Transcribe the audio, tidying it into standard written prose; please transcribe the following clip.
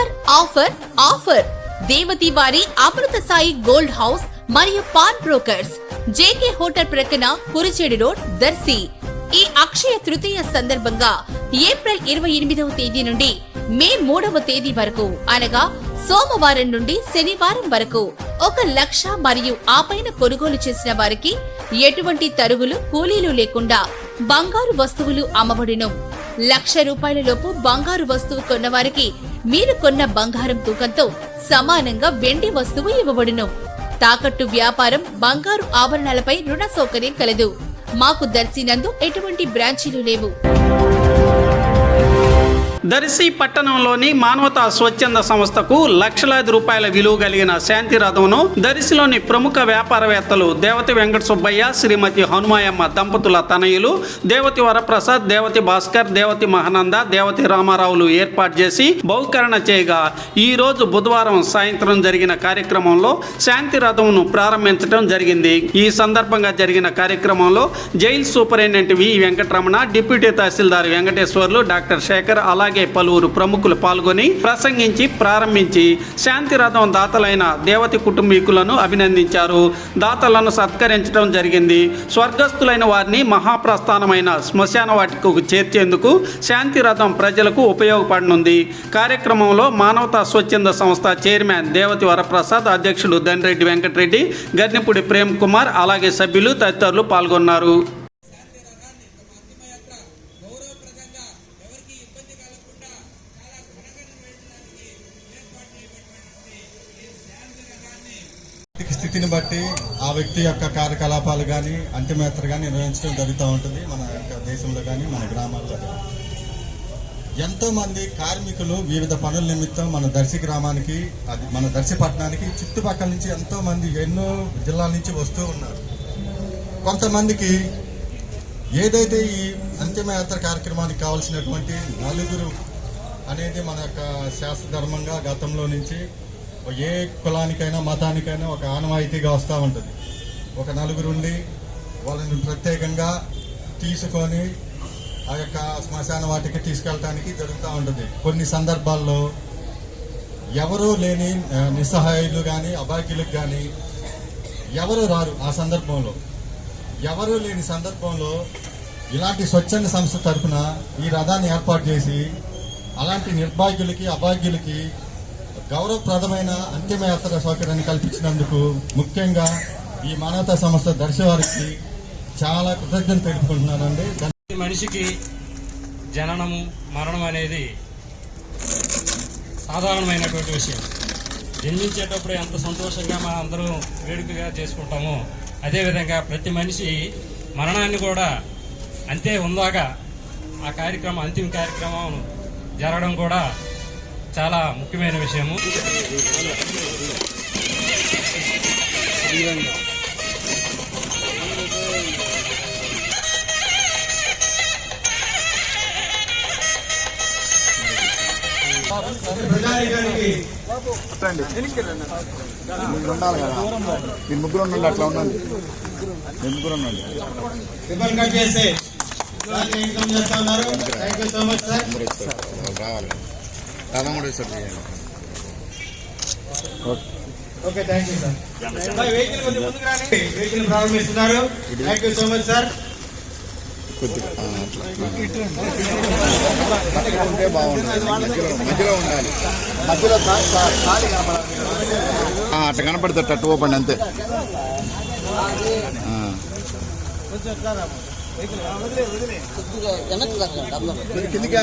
Offer offer offer Devathi వారి అమృత Sai gold house మరియు pawn brokers JK hotel ప్రక్కన కురిచేడు రోడ్ దర్శి. ఈ అక్షయ తృతీయ సందర్భంగా ఏప్రిల్ 28వ తేదీ నుండి మే 3వ తేదీ వరకు అనగా సోమవారం నుండి శనివారం వరకు 1,00,000 మరియు ఆపైన కొనుగోలు చేసిన వారికి ఎటువంటి తరుగులు కూలీలు లేకుండా బంగారు వస్తువులు అమ్మబడును. ₹1,00,000 లోపు బంగారు వస్తువు కొన్న వారికి మీరు కొన్న బంగారం తూకంతో సమానంగా వెండి వస్తువు ఇవ్వబడును. తాకట్టు వ్యాపారం బంగారు ఆభరణాలపై రుణ సౌకర్యం కలదు. మాకు దర్శినందు ఎటువంటి బ్రాంచీలు లేవు. దర్శి పట్టణంలోని మానవతా స్వచ్ఛంద సంస్థకు లక్షలాది రూపాయల విలువ కలిగిన శాంతి రథంను దర్శిలోని ప్రముఖ వ్యాపారవేత్తలు దేవతి వెంకట సుబ్బయ్య, శ్రీమతి హనుమాయమ్మ దంపతుల తనయులు దేవతి వరప్రసాద్, దేవతి భాస్కర్, దేవతి మహానంద, దేవతి రామారావులు ఏర్పాటు చేసి బహుకరణ చేయగా ఈ రోజు బుధవారం సాయంత్రం జరిగిన కార్యక్రమంలో శాంతి రథంను ప్రారంభించడం జరిగింది. ఈ సందర్భంగా జరిగిన కార్యక్రమంలో జైలు సూపరింటెండెంట్ వి వెంకటరమణ, డిప్యూటీ తహసీల్దార్ వెంకటేశ్వర్లు, డాక్టర్ శేఖర్ అలాగే పలువురు ప్రముఖులు పాల్గొని ప్రసంగించి ప్రారంభించి శాంతి రథం దాతలైన దేవతి కుటుంబీకులను అభినందించారు. దాతలను సత్కరించడం జరిగింది. స్వర్గస్థులైన వారిని మహాప్రస్థానమైన శ్మశాన వాటికకు చేర్చేందుకు శాంతి రథం ప్రజలకు ఉపయోగపడనుంది. కార్యక్రమంలో మానవతా స్వచ్ఛంద సంస్థ చైర్మన్ దేవతి వరప్రసాద్, అధ్యక్షుడు ధన్రెడ్డి వెంకటరెడ్డి, గర్నిపూడి ప్రేమ్ కుమార్ అలాగే సభ్యులు తదితరులు పాల్గొన్నారు. స్థితిని బట్టి ఆ వ్యక్తి యొక్క కార్యకలాపాలు కానీ అంతిమయాత్ర కానీ నిర్వహించడం జరుగుతూ ఉంటుంది. మన యొక్క దేశంలో కానీ మన గ్రామాల్లో కానీ ఎంతోమంది కార్మికులు వివిధ పనుల నిమిత్తం మన దర్శి గ్రామానికి, అది మన దర్శి పట్టణానికి చుట్టుపక్కల నుంచి ఎంతోమంది ఎన్నో జిల్లాల నుంచి వస్తూ ఉన్నారు. కొంతమందికి ఏదైతే ఈ అంతిమయాత్ర కార్యక్రమానికి కావాల్సినటువంటి నలుగురు అనేది మన యొక్క శాస్త్ర ధర్మంగా గతంలో నుంచి ఏ కులానికైనా మతానికైనా ఒక ఆనవాయితీగా వస్తూ ఉంటుంది. ఒక నలుగురు ఉండి వాళ్ళని ప్రత్యేకంగా తీసుకొని ఆ యొక్క శ్మశాన వాటికి తీసుకెళ్ళటానికి జరుగుతూ ఉంటుంది. కొన్ని సందర్భాల్లో ఎవరూ లేని నిస్సహాయులు కానీ అభాగ్యులకు కానీ ఎవరు రారు. ఆ సందర్భంలో ఎవరూ లేని సందర్భంలో ఇలాంటి స్వచ్ఛంద సంస్థ తరఫున ఈ రథాన్ని ఏర్పాటు చేసి అలాంటి నిర్భాగ్యులకి అభాగ్యులకి గౌరవప్రదమైన అంతిమయాత్ర సౌకర్యాన్ని కల్పించినందుకు ముఖ్యంగా ఈ మానవతా సంస్థ దర్శి వారికి చాలా కృతజ్ఞతలు తెలుపుకుంటున్నానండి. మనిషికి జననము మరణం అనేది సాధారణమైనటువంటి విషయం. జన్మించేటప్పుడు ఎంత సంతోషంగా మనం అందరూ వేడుకగా చేసుకుంటామో అదేవిధంగా ప్రతి మనిషి మరణాన్ని కూడా అంతే ఉందాగా ఆ కార్యక్రమం, అంతిమ కార్యక్రమం జరగడం కూడా చాలా ముఖ్యమైన విషయము. మీరు ముగ్గురు ఉండండి, అట్లా ఉండండి, మీరు ముగ్గురు ఉండండి. రావాలి okay, thank you sir. Vehicle ప్రారంభిస్తున్నారు. Thank you so much sir. కొద్దిగా ఉంటే బాగుంటుంది, మధ్యలో ఉండాలి. మధ్యలో అట్లా కనపడుతుంది, అట్టు ఓపెన్ అంతే. కిందికి